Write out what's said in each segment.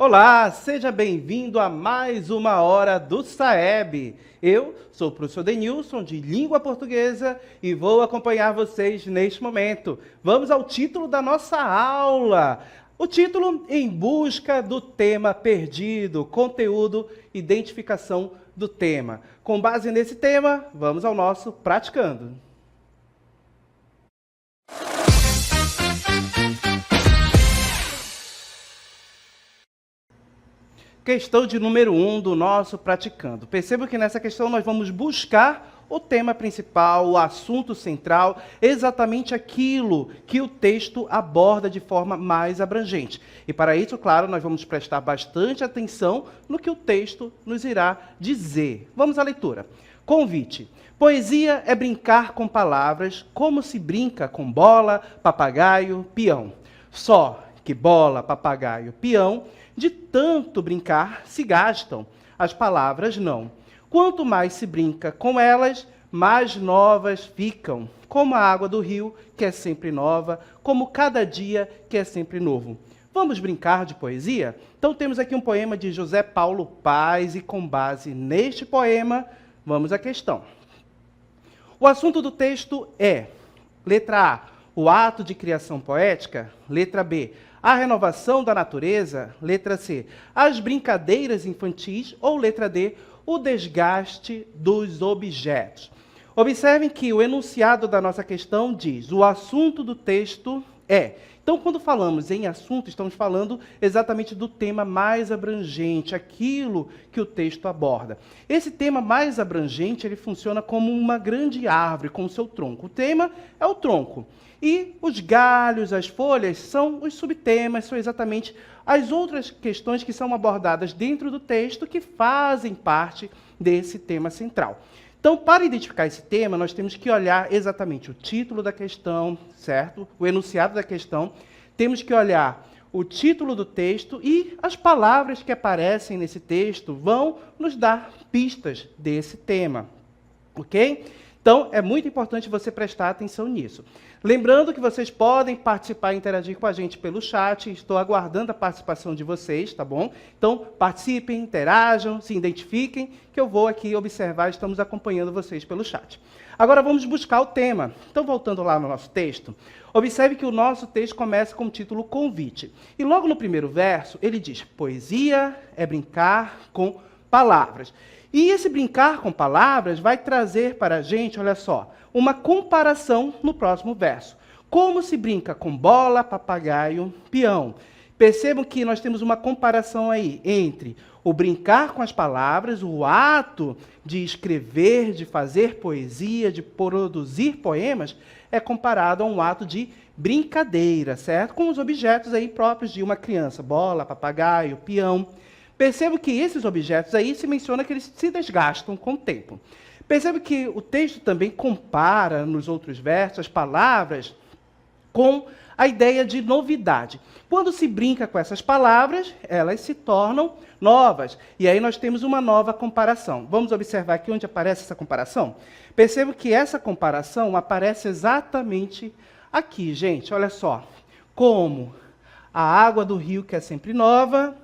Olá, seja bem-vindo a mais uma hora do SAEB. Eu sou o professor Denilson, de Língua Portuguesa, e vou acompanhar vocês neste momento. Vamos ao título da nossa aula. O título, Em Busca do Tema Perdido, conteúdo, identificação do tema. Com base nesse tema, vamos ao nosso Praticando. Questão de número 1 do nosso Praticando. Perceba que nessa questão nós vamos buscar o tema principal, o assunto central, exatamente aquilo que o texto aborda de forma mais abrangente. E para isso, claro, nós vamos prestar bastante atenção no que o texto nos irá dizer. Vamos à leitura. Convite. Poesia é brincar com palavras, como se brinca com bola, papagaio, peão. Só que bola, papagaio, peão, de tanto brincar, se gastam, as palavras não. Quanto mais se brinca com elas, mais novas ficam, como a água do rio, que é sempre nova, como cada dia, que é sempre novo. Vamos brincar de poesia? Então temos aqui um poema de José Paulo Paes, e com base neste poema, vamos à questão. O assunto do texto é, letra A, o ato de criação poética, letra B, a renovação da natureza, letra C, as brincadeiras infantis, ou letra D, o desgaste dos objetos. Observem que o enunciado da nossa questão diz, o assunto do texto é. Então, quando falamos em assunto, estamos falando exatamente do tema mais abrangente, aquilo que o texto aborda. Esse tema mais abrangente, ele funciona como uma grande árvore com o seu tronco. O tema é o tronco. E os galhos, as folhas, são os subtemas, são exatamente as outras questões que são abordadas dentro do texto que fazem parte desse tema central. Então, para identificar esse tema, nós temos que olhar exatamente o título da questão, certo? O enunciado da questão. Temos que olhar o título do texto e as palavras que aparecem nesse texto vão nos dar pistas desse tema, ok? Então, é muito importante você prestar atenção nisso. Lembrando que vocês podem participar e interagir com a gente pelo chat. Estou aguardando a participação de vocês, tá bom? Então, participem, interajam, se identifiquem, que eu vou aqui observar, estamos acompanhando vocês pelo chat. Agora, vamos buscar o tema. Então, voltando lá no nosso texto, observe que o nosso texto começa com o título Convite. E logo no primeiro verso, ele diz, poesia é brincar com palavras. E esse brincar com palavras vai trazer para a gente, olha só, uma comparação no próximo verso. Como se brinca com bola, papagaio, peão. Percebam que nós temos uma comparação aí entre o brincar com as palavras, o ato de escrever, de fazer poesia, de produzir poemas, é comparado a um ato de brincadeira, certo? Com os objetos aí próprios de uma criança, bola, papagaio, peão. Percebo que esses objetos aí se menciona que eles se desgastam com o tempo. Percebo que o texto também compara, nos outros versos, as palavras com a ideia de novidade. Quando se brinca com essas palavras, elas se tornam novas. E aí nós temos uma nova comparação. Vamos observar aqui onde aparece essa comparação? Percebo que essa comparação aparece exatamente aqui, gente. Olha só. Como a água do rio, que é sempre nova,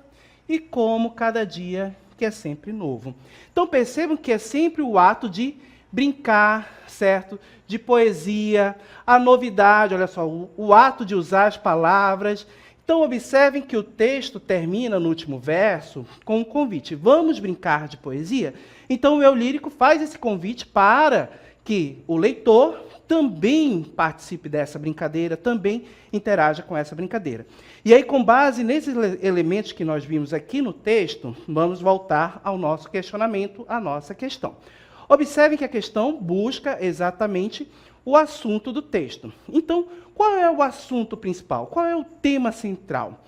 e como cada dia que é sempre novo. Então percebam que é sempre o ato de brincar, certo? De poesia, a novidade, olha só, o ato de usar as palavras. Então observem que o texto termina no último verso com um convite. Vamos brincar de poesia? Então o eu lírico faz esse convite para que o leitor também participe dessa brincadeira, também interaja com essa brincadeira. E aí, com base nesses elementos que nós vimos aqui no texto, vamos voltar ao nosso questionamento, à nossa questão. Observem que a questão busca exatamente o assunto do texto. Então, qual é o assunto principal? Qual é o tema central?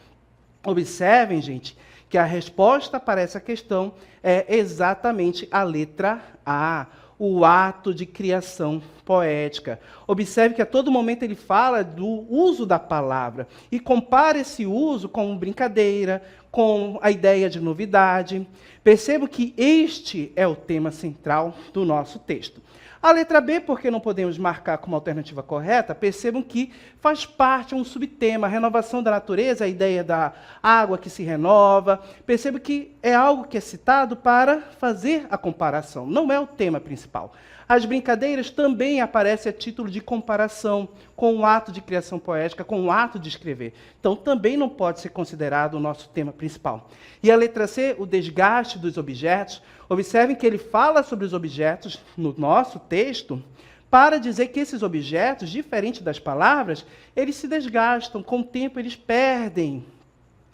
Observem, gente, que a resposta para essa questão é exatamente a letra A, o ato de criação poética. Observe que a todo momento ele fala do uso da palavra e compara esse uso com brincadeira, com a ideia de novidade. Percebo que este é o tema central do nosso texto. A letra B, porque não podemos marcar como alternativa correta, percebam que faz parte, é um subtema, a renovação da natureza, a ideia da água que se renova. Percebam que é algo que é citado para fazer a comparação, não é o tema principal. As brincadeiras também aparecem a título de comparação com o ato de criação poética, com o ato de escrever. Então, também não pode ser considerado o nosso tema principal. E a letra C, o desgaste dos objetos. Observem que ele fala sobre os objetos no nosso texto para dizer que esses objetos, diferente das palavras, eles se desgastam, com o tempo eles perdem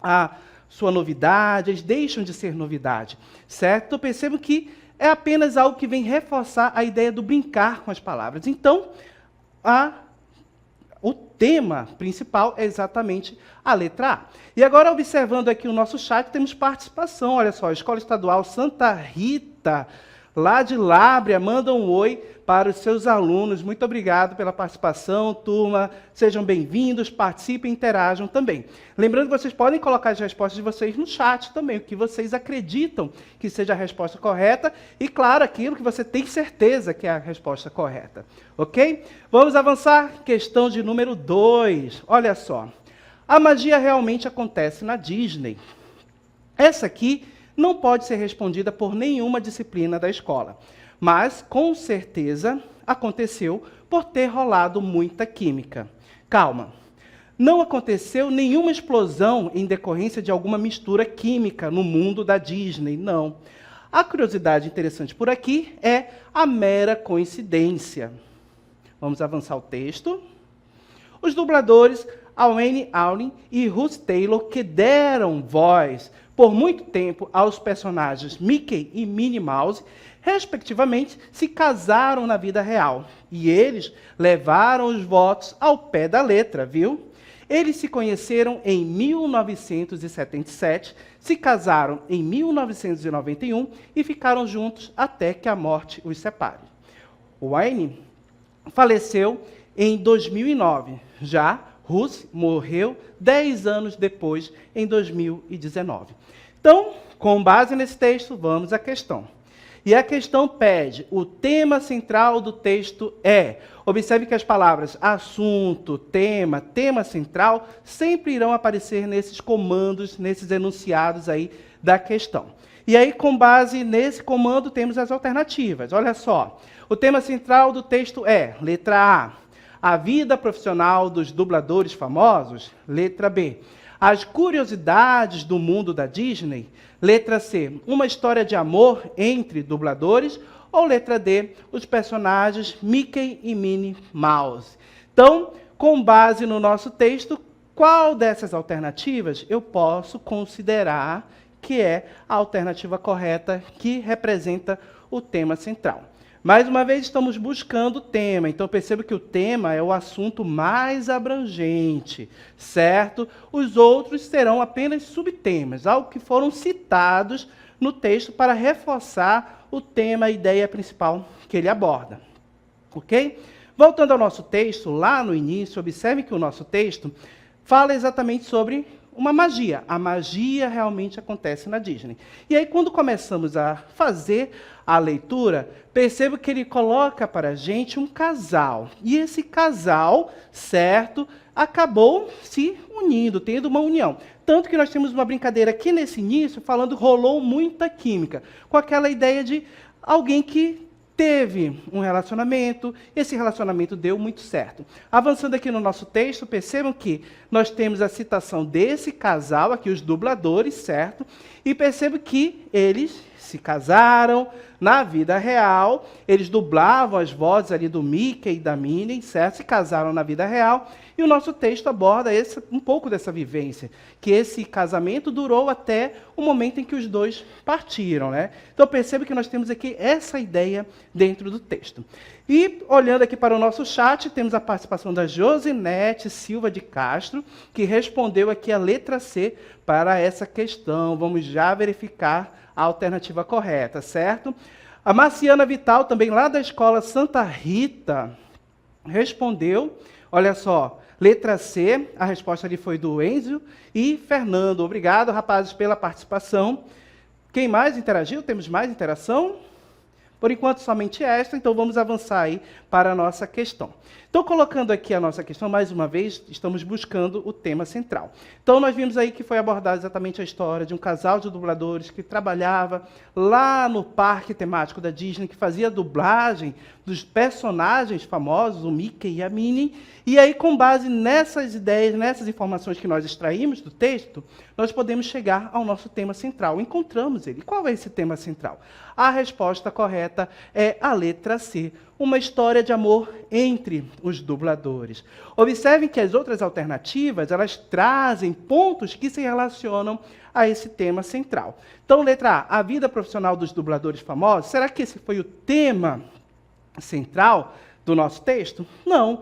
a sua novidade, eles deixam de ser novidade, certo? Então, percebam que é apenas algo que vem reforçar a ideia do brincar com as palavras. Então, o tema principal é exatamente a letra A. E agora, observando aqui o nosso chat, temos participação. Olha só, a Escola Estadual Santa Rita, lá de Lábrea, manda um oi para os seus alunos. Muito obrigado pela participação, turma. Sejam bem-vindos, participem e interajam também. Lembrando que vocês podem colocar as respostas de vocês no chat também, o que vocês acreditam que seja a resposta correta e, claro, aquilo que você tem certeza que é a resposta correta. Ok? Vamos avançar. Questão de número 2. Olha só. A magia realmente acontece na Disney. Essa aqui não pode ser respondida por nenhuma disciplina da escola, mas, com certeza, aconteceu por ter rolado muita química. Calma, não aconteceu nenhuma explosão em decorrência de alguma mistura química no mundo da Disney, não. A curiosidade interessante por aqui é a mera coincidência. Vamos avançar o texto. Os dubladores Wayne Allen e Ruth Taylor, que deram voz por muito tempo aos personagens Mickey e Minnie Mouse, respectivamente, se casaram na vida real. E eles levaram os votos ao pé da letra, viu? Eles se conheceram em 1977, se casaram em 1991 e ficaram juntos até que a morte os separe. O Wayne faleceu em 2009, já Ruth morreu 10 anos depois, em 2019. Então, com base nesse texto, vamos à questão. E a questão pede, o tema central do texto é... Observe que as palavras assunto, tema, tema central, sempre irão aparecer nesses comandos, nesses enunciados aí da questão. E aí, com base nesse comando, temos as alternativas. Olha só, o tema central do texto é, letra A vida profissional dos dubladores famosos, letra B. As curiosidades do mundo da Disney, letra C. Uma história de amor entre dubladores, ou letra D. Os personagens Mickey e Minnie Mouse. Então, com base no nosso texto, qual dessas alternativas eu posso considerar que é a alternativa correta que representa o tema central? Mais uma vez, estamos buscando o tema, então perceba que o tema é o assunto mais abrangente, certo? Os outros serão apenas subtemas, algo que foram citados no texto para reforçar o tema, a ideia principal que ele aborda. Ok? Voltando ao nosso texto, lá no início, observe que o nosso texto fala exatamente sobre uma magia. A magia realmente acontece na Disney. E aí, quando começamos a fazer a leitura, percebo que ele coloca para a gente um casal. E esse casal, certo, acabou se unindo, tendo uma união. Tanto que nós temos uma brincadeira aqui nesse início, falando rolou muita química, com aquela ideia de alguém que teve um relacionamento, esse relacionamento deu muito certo. Avançando aqui no nosso texto, percebam que nós temos a citação desse casal, aqui os dubladores, certo? E percebam que eles se casaram na vida real, eles dublavam as vozes ali do Mickey e da Minnie, certo? Se casaram na vida real, e o nosso texto aborda um pouco dessa vivência, que esse casamento durou até o momento em que os dois partiram, né? Então perceba que nós temos aqui essa ideia dentro do texto. E olhando aqui para o nosso chat, temos a participação da Josinete Silva de Castro, que respondeu aqui a letra C para essa questão. Vamos já verificar a alternativa correta, certo? A Marciana Vital, também lá da Escola Santa Rita, respondeu, olha só, letra C, a resposta ali foi do Enzio e Fernando. Obrigado, rapazes, pela participação. Quem mais interagiu? Temos mais interação? Por enquanto, somente esta, então vamos avançar aí para a nossa questão. Então, colocando aqui a nossa questão, mais uma vez, estamos buscando o tema central. Então, nós vimos aí que foi abordada exatamente a história de um casal de dubladores que trabalhava lá no parque temático da Disney, que fazia dublagem dos personagens famosos, o Mickey e a Minnie. E aí, com base nessas ideias, nessas informações que nós extraímos do texto, nós podemos chegar ao nosso tema central. Encontramos ele. Qual é esse tema central? A resposta correta é a letra C, uma história de amor entre os dubladores. Observem que as outras alternativas, elas trazem pontos que se relacionam a esse tema central. Então, letra A, a vida profissional dos dubladores famosos. Será que esse foi o tema central do nosso texto? Não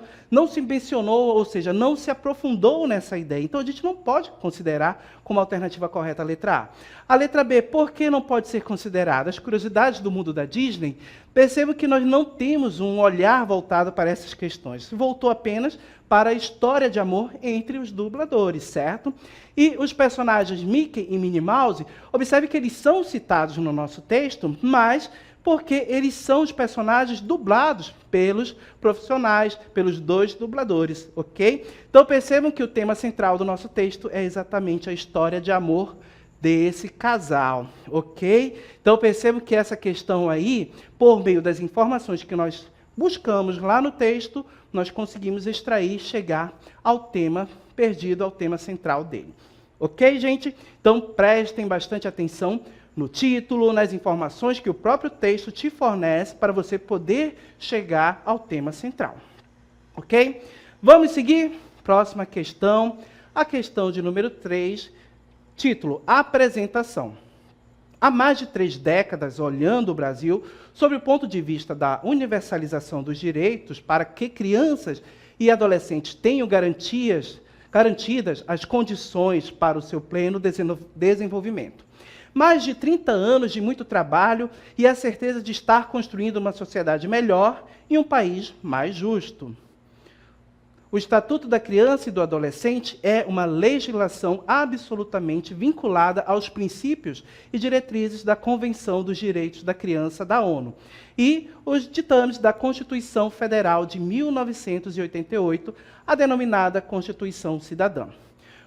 se mencionou, ou seja, não se aprofundou nessa ideia. Então, a gente não pode considerar como alternativa correta a letra A. A letra B, por que não pode ser considerada? As curiosidades do mundo da Disney, percebo que nós não temos um olhar voltado para essas questões. Se voltou apenas para a história de amor entre os dubladores, certo? E os personagens Mickey e Minnie Mouse, observe que eles são citados no nosso texto, mas porque eles são os personagens dublados pelos profissionais, pelos dois dubladores, ok? Então, percebam que o tema central do nosso texto é exatamente a história de amor desse casal, ok? Então, percebam que essa questão aí, por meio das informações que nós buscamos lá no texto, nós conseguimos extrair e chegar ao tema perdido, ao tema central dele. Ok, gente? Então, prestem bastante atenção no título, nas informações que o próprio texto te fornece para você poder chegar ao tema central. Ok? Vamos seguir? Próxima questão, a questão de número 3, título, Apresentação. Há mais de 3 décadas, olhando o Brasil, sob o ponto de vista da universalização dos direitos para que crianças e adolescentes tenham garantidas as condições para o seu pleno desenvolvimento. Mais de 30 anos de muito trabalho e a certeza de estar construindo uma sociedade melhor e um país mais justo. O Estatuto da Criança e do Adolescente é uma legislação absolutamente vinculada aos princípios e diretrizes da Convenção dos Direitos da Criança da ONU e os ditames da Constituição Federal de 1988, a denominada Constituição Cidadã.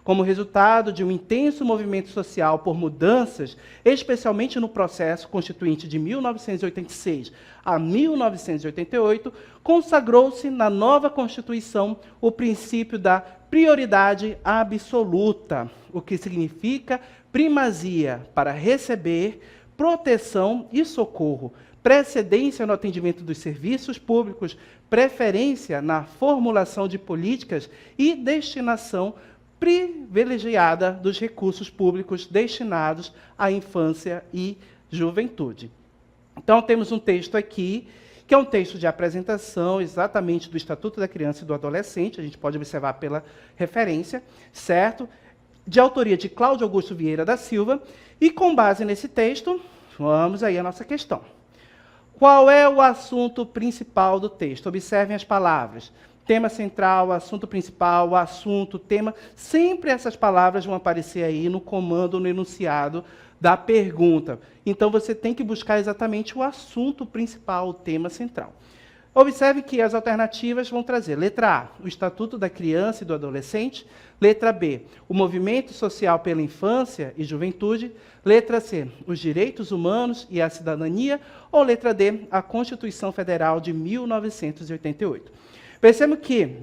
Como resultado de um intenso movimento social por mudanças, especialmente no processo constituinte de 1986 a 1988, consagrou-se na nova Constituição o princípio da prioridade absoluta, o que significa primazia para receber proteção e socorro, precedência no atendimento dos serviços públicos, preferência na formulação de políticas e destinação privilegiada dos recursos públicos destinados à infância e juventude. Então, temos um texto aqui, que é um texto de apresentação exatamente do Estatuto da Criança e do Adolescente, a gente pode observar pela referência, certo? De autoria de Cláudio Augusto Vieira da Silva, e com base nesse texto, vamos aí à nossa questão. Qual é o assunto principal do texto? Observem as palavras. Tema central, assunto principal, assunto, tema. Sempre essas palavras vão aparecer aí no comando, no enunciado da pergunta. Então, você tem que buscar exatamente o assunto principal, o tema central. Observe que as alternativas vão trazer. Letra A, o Estatuto da Criança e do Adolescente. Letra B, o Movimento Social pela Infância e Juventude. Letra C, os Direitos Humanos e a Cidadania. Ou letra D, a Constituição Federal de 1988. Perceba que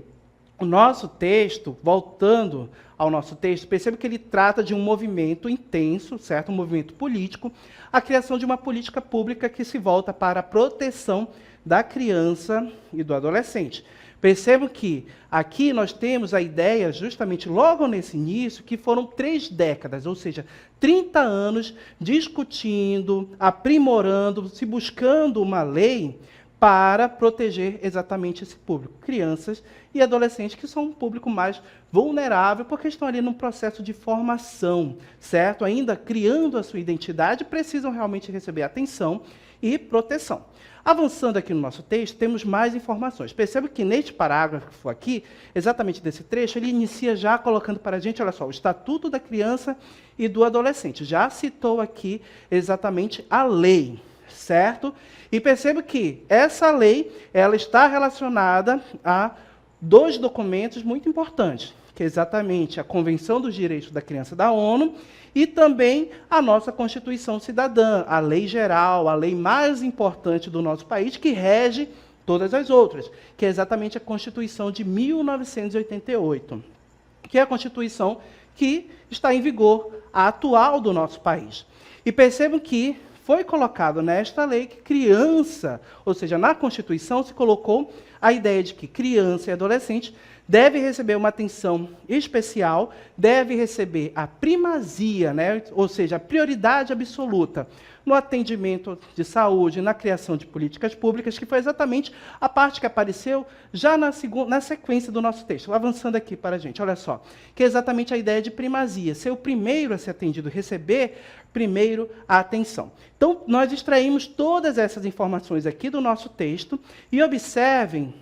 o nosso texto, voltando ao nosso texto, perceba que ele trata de um movimento intenso, certo? Um movimento político, a criação de uma política pública que se volta para a proteção da criança e do adolescente. Percebam que aqui nós temos a ideia, justamente logo nesse início, que foram 3 décadas, ou seja, 30 anos discutindo, aprimorando, se buscando uma lei para proteger exatamente esse público, crianças e adolescentes, que são um público mais vulnerável, porque estão ali num processo de formação, certo? Ainda criando a sua identidade, precisam realmente receber atenção e proteção. Avançando aqui no nosso texto, temos mais informações. Perceba que neste parágrafo aqui, exatamente desse trecho, ele inicia já colocando para a gente, olha só, o Estatuto da Criança e do Adolescente. Já citou aqui exatamente a lei. certo? E perceba que essa lei, ela está relacionada a dois documentos muito importantes, que é exatamente a Convenção dos Direitos da Criança da ONU e também a nossa Constituição Cidadã, a lei geral, a lei mais importante do nosso país, que rege todas as outras, que é exatamente a Constituição de 1988, que é a Constituição que está em vigor, a atual do nosso país. E percebam que foi colocado nesta lei que criança, ou seja, na Constituição se colocou a ideia de que criança e adolescente deve receber uma atenção especial, deve receber a primazia, né? Ou seja, a prioridade absoluta no atendimento de saúde, na criação de políticas públicas, que foi exatamente a parte que apareceu já na sequência do nosso texto. Avançando aqui para a gente, olha só, que é exatamente a ideia de primazia, ser o primeiro a ser atendido, receber primeiro a atenção. Então, nós extraímos todas essas informações aqui do nosso texto e observem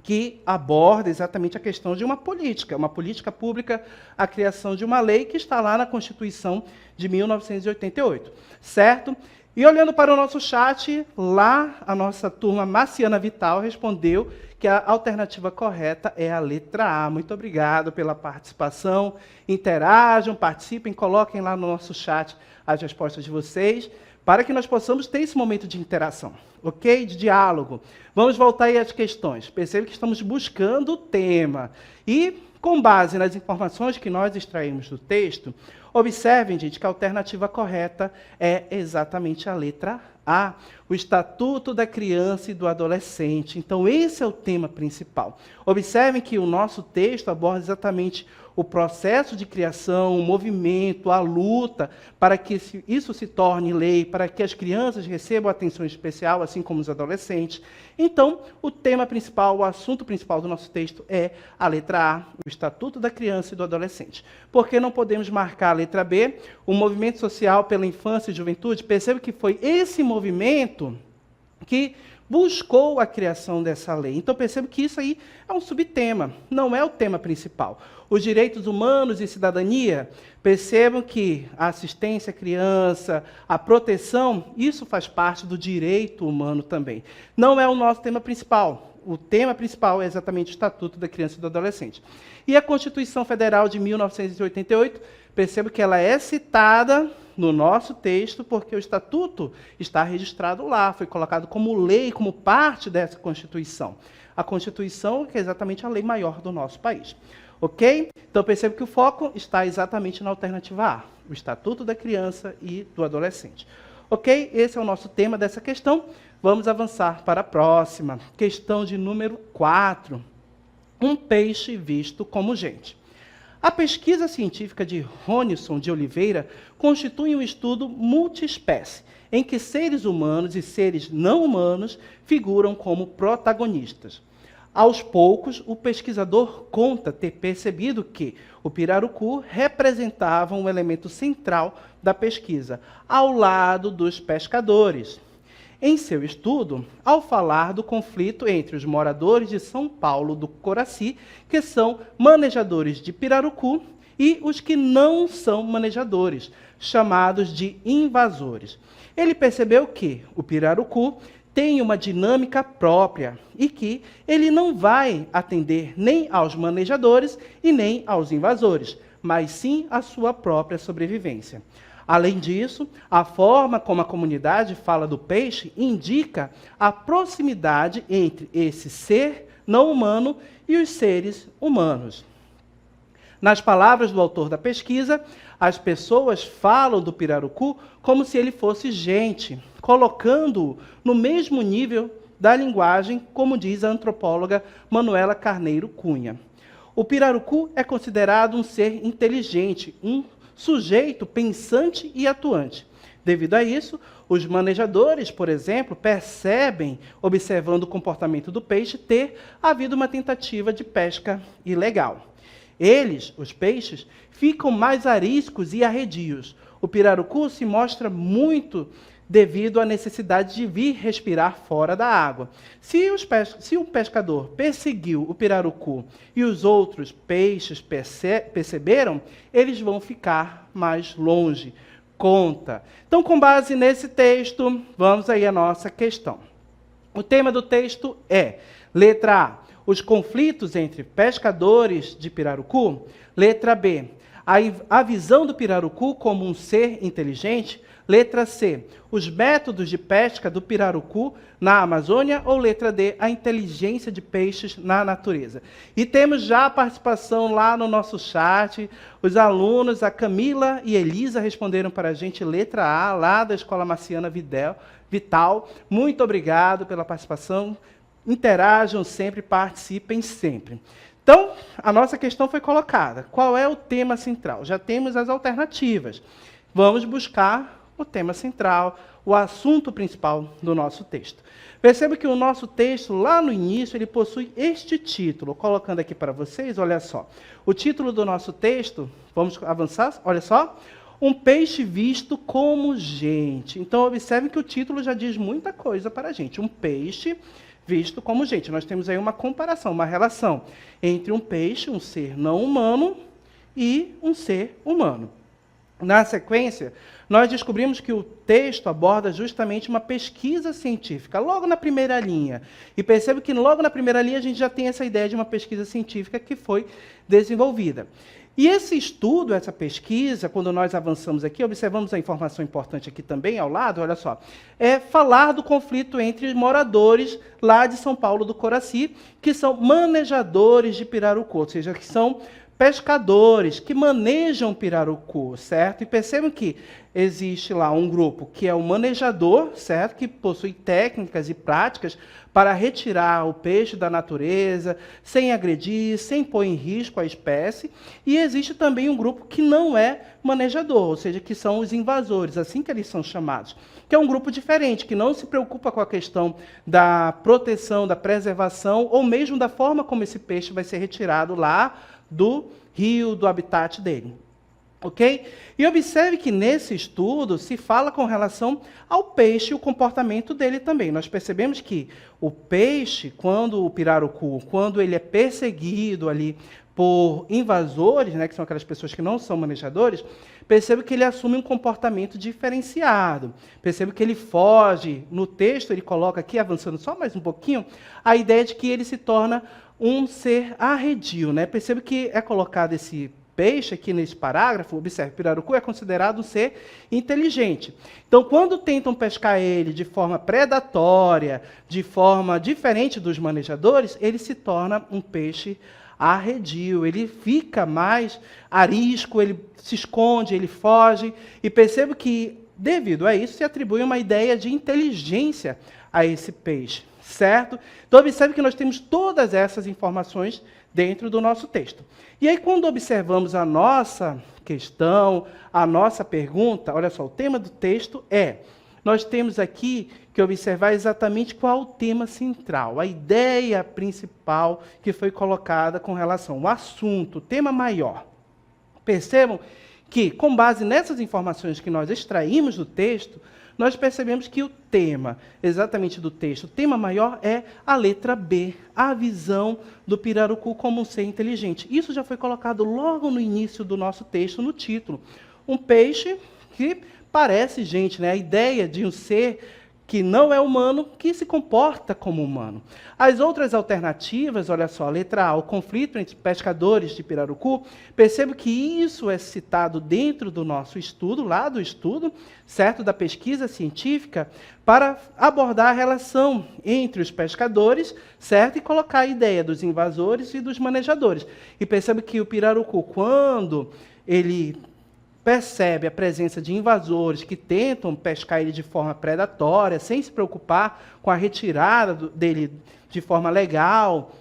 que aborda exatamente a questão de uma política pública, a criação de uma lei que está lá na Constituição de 1988, certo? E olhando para o nosso chat, lá a nossa turma Marciana Vital respondeu que a alternativa correta é a letra A. Muito obrigado pela participação. Interajam, participem, coloquem lá no nosso chat as respostas de vocês, para que nós possamos ter esse momento de interação, ok? De diálogo. Vamos voltar aí às questões. Percebe que estamos buscando o tema. E, com base nas informações que nós extraímos do texto, observem, gente, que a alternativa correta é exatamente a letra A, o Estatuto da Criança e do Adolescente. Então, esse é o tema principal. Observem que o nosso texto aborda exatamente o processo de criação, o movimento, a luta, para que isso se torne lei, para que as crianças recebam atenção especial, assim como os adolescentes. Então, o tema principal, o assunto principal do nosso texto é a letra A, o Estatuto da Criança e do Adolescente. Por que não podemos marcar a letra B, o Movimento Social pela Infância e Juventude? Perceba que foi esse movimento que buscou a criação dessa lei. Então, percebo que isso aí é um subtema, não é o tema principal. Os direitos humanos e cidadania, percebam que a assistência à criança, a proteção, isso faz parte do direito humano também. Não é o nosso tema principal. O tema principal é exatamente o Estatuto da Criança e do Adolescente. E a Constituição Federal de 1988, percebo que ela é citada no nosso texto, porque o Estatuto está registrado lá, foi colocado como lei, como parte dessa Constituição. A Constituição, que é exatamente a lei maior do nosso país. Ok? Então, percebo que o foco está exatamente na alternativa A, o Estatuto da Criança e do Adolescente. Ok? Esse é o nosso tema dessa questão. Vamos avançar para a próxima. Questão de número 4. Um peixe visto como gente. A pesquisa científica de Ronison de Oliveira constitui um estudo multiespécie, em que seres humanos e seres não humanos figuram como protagonistas. Aos poucos, o pesquisador conta ter percebido que o pirarucu representava um elemento central da pesquisa, ao lado dos pescadores. Em seu estudo, ao falar do conflito entre os moradores de São Paulo do Coraci, que são manejadores de pirarucu, e os que não são manejadores, chamados de invasores. Ele percebeu que o pirarucu tem uma dinâmica própria e que ele não vai atender nem aos manejadores e nem aos invasores, mas sim à sua própria sobrevivência. Além disso, a forma como a comunidade fala do peixe indica a proximidade entre esse ser não humano e os seres humanos. Nas palavras do autor da pesquisa, as pessoas falam do pirarucu como se ele fosse gente, colocando-o no mesmo nível da linguagem, como diz a antropóloga Manuela Carneiro Cunha. O pirarucu é considerado um ser inteligente, um sujeito pensante e atuante. Devido a isso, os manejadores, por exemplo, percebem, observando o comportamento do peixe, ter havido uma tentativa de pesca ilegal. Eles, os peixes, ficam mais ariscos e arredios. O pirarucu se mostra muito devido à necessidade de vir respirar fora da água. Se o pescador perseguiu o pirarucu e os outros peixes perceberam, eles vão ficar mais longe, conta. Então, com base nesse texto, vamos aí à nossa questão. O tema do texto é, letra A, os conflitos entre pescadores de pirarucu. Letra B, a visão do pirarucu como um ser inteligente. Letra C, os métodos de pesca do pirarucu na Amazônia. Ou letra D, a inteligência de peixes na natureza. E temos já a participação lá no nosso chat. Os alunos, a Camila e Elisa, responderam para a gente letra A, lá da Escola Marciana Vital. Muito obrigado pela participação. Interajam sempre, participem sempre. Então, a nossa questão foi colocada. Qual é o tema central? Já temos as alternativas. Vamos buscar o tema central, o assunto principal do nosso texto. Perceba que o nosso texto, lá no início, ele possui este título. Colocando aqui para vocês, olha só. O título do nosso texto, vamos avançar, olha só. Um peixe visto como gente. Então, observe que o título já diz muita coisa para a gente. Um peixe visto como gente. Nós temos aí uma comparação, uma relação entre um peixe, um ser não humano, e um ser humano. Na sequência, nós descobrimos que o texto aborda justamente uma pesquisa científica, logo na primeira linha. E perceba que logo na primeira linha a gente já tem essa ideia de uma pesquisa científica que foi desenvolvida. E esse estudo, essa pesquisa, quando nós avançamos aqui, observamos a informação importante aqui também ao lado, olha só, é falar do conflito entre moradores lá de São Paulo do Coraci, que são manejadores de pirarucu, ou seja, que são pescadores que manejam pirarucu, certo? E percebam que existe lá um grupo que é o manejador, certo? Que possui técnicas e práticas para retirar o peixe da natureza, sem agredir, sem pôr em risco a espécie. E existe também um grupo que não é manejador, ou seja, que são os invasores, assim que eles são chamados. Que é um grupo diferente, que não se preocupa com a questão da proteção, da preservação, ou mesmo da forma como esse peixe vai ser retirado lá do rio, do habitat dele. Ok? E observe que nesse estudo se fala com relação ao peixe e o comportamento dele também. Nós percebemos que o peixe, quando o pirarucu, quando ele é perseguido ali por invasores, né, que são aquelas pessoas que não são manejadores, percebe que ele assume um comportamento diferenciado. Percebe que ele foge. No texto ele coloca aqui, avançando só mais um pouquinho, a ideia de que ele se torna um ser arredio, né? Percebe que é colocado esse peixe aqui nesse parágrafo, observe, o pirarucu é considerado um ser inteligente. Então, quando tentam pescar ele de forma predatória, de forma diferente dos manejadores, ele se torna um peixe arredio, ele fica mais arisco, ele se esconde, ele foge, e percebo que, devido a isso, se atribui uma ideia de inteligência a esse peixe. Certo? Então, observe que nós temos todas essas informações dentro do nosso texto. E aí, quando observamos a nossa questão, a nossa pergunta, olha só, o tema do texto é, nós temos aqui que observar exatamente qual o tema central, a ideia principal que foi colocada com relação ao assunto, o tema maior. Percebam que, com base nessas informações que nós extraímos do texto, nós percebemos que o tema, exatamente do texto, o tema maior é a letra B, a visão do pirarucu como um ser inteligente. Isso já foi colocado logo no início do nosso texto, no título. Um peixe que parece gente, né? A ideia de um ser que não é humano, que se comporta como humano. As outras alternativas, olha só, letra A, o conflito entre pescadores de pirarucu, percebo que isso é citado dentro do nosso estudo, lá do estudo, certo, da pesquisa científica, para abordar a relação entre os pescadores, certo, e colocar a ideia dos invasores e dos manejadores. E percebo que o pirarucu, quando ele percebe a presença de invasores que tentam pescar ele de forma predatória, sem se preocupar com a retirada dele de forma legal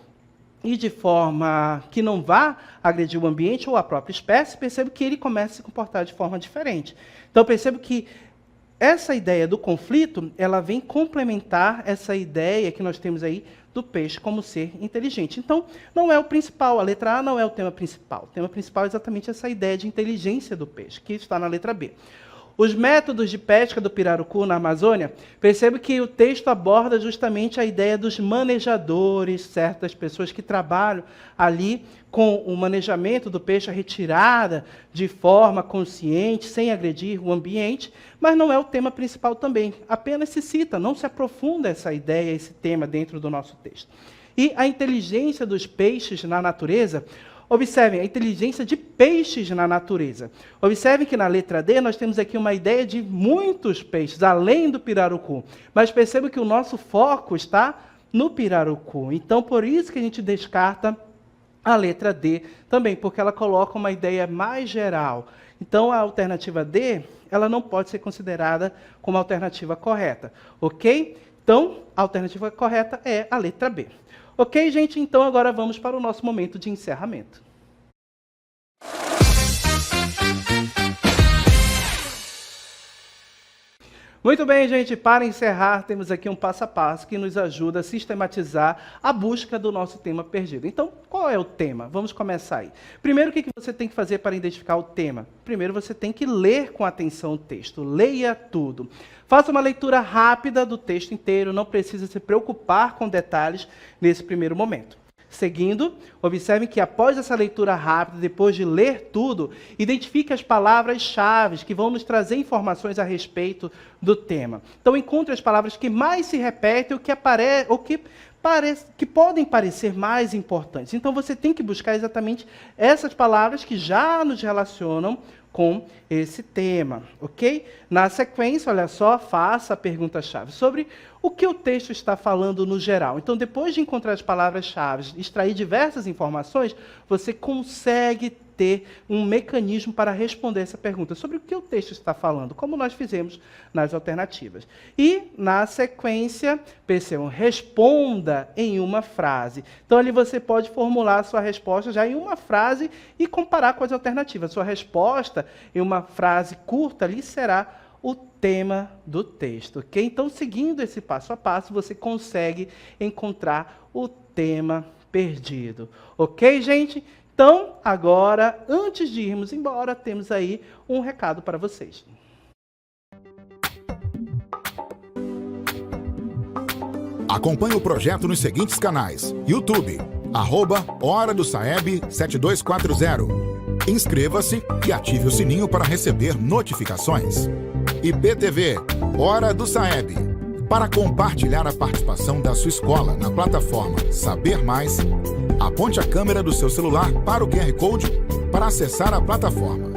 e de forma que não vá agredir o ambiente ou a própria espécie, percebo que ele começa a se comportar de forma diferente. Então, percebo que essa ideia do conflito, ela vem complementar essa ideia que nós temos aí do peixe como ser inteligente. Então, não é o principal, a letra A não é o tema principal. O tema principal é exatamente essa ideia de inteligência do peixe, que está na letra B. os métodos de pesca do pirarucu na Amazônia, percebo que o texto aborda justamente a ideia dos manejadores, certas pessoas que trabalham ali com o manejamento do peixe, a retirada de forma consciente, sem agredir o ambiente, mas não é o tema principal também. Apenas se cita, não se aprofunda essa ideia, esse tema dentro do nosso texto. E a inteligência dos peixes na natureza. Observem, a inteligência de peixes na natureza. Observem que na letra D nós temos aqui uma ideia de muitos peixes, além do pirarucu. Mas percebam que o nosso foco está no pirarucu. Então, por isso que a gente descarta a letra D também, porque ela coloca uma ideia mais geral. Então, a alternativa D, ela não pode ser considerada como a alternativa correta. Ok? Então, a alternativa correta é a letra B. Ok, gente? Então, agora vamos para o nosso momento de encerramento. Muito bem, gente. Para encerrar, temos aqui um passo a passo que nos ajuda a sistematizar a busca do nosso tema perdido. Então, qual é o tema? Vamos começar aí. Primeiro, o que você tem que fazer para identificar o tema? Primeiro, você tem que ler com atenção o texto. Leia tudo. Faça uma leitura rápida do texto inteiro, não precisa se preocupar com detalhes nesse primeiro momento. Seguindo, observe que após essa leitura rápida, depois de ler tudo, identifique as palavras-chave que vão nos trazer informações a respeito do tema. Então, encontre as palavras que mais se repetem ou que podem parecer mais importantes. Então, você tem que buscar exatamente essas palavras que já nos relacionam com esse tema, ok? Na sequência, olha só, faça a pergunta-chave sobre o que o texto está falando no geral. Então, depois de encontrar as palavras-chave, extrair diversas informações, você consegue ter um mecanismo para responder essa pergunta sobre o que o texto está falando, como nós fizemos nas alternativas. E, na sequência, percebam, responda em uma frase. Então, ali você pode formular a sua resposta já em uma frase e comparar com as alternativas. Sua resposta em uma frase curta ali será o tema do texto, ok? Então, seguindo esse passo a passo, você consegue encontrar o tema perdido. Ok, gente? Então, agora, antes de irmos embora, temos aí um recado para vocês. Acompanhe o projeto nos seguintes canais: YouTube, @Hora do Saeb 7240. Inscreva-se e ative o sininho para receber notificações. IPTV, Hora do Saeb. Para compartilhar a participação da sua escola na plataforma Saber Mais, aponte a câmera do seu celular para o QR Code para acessar a plataforma.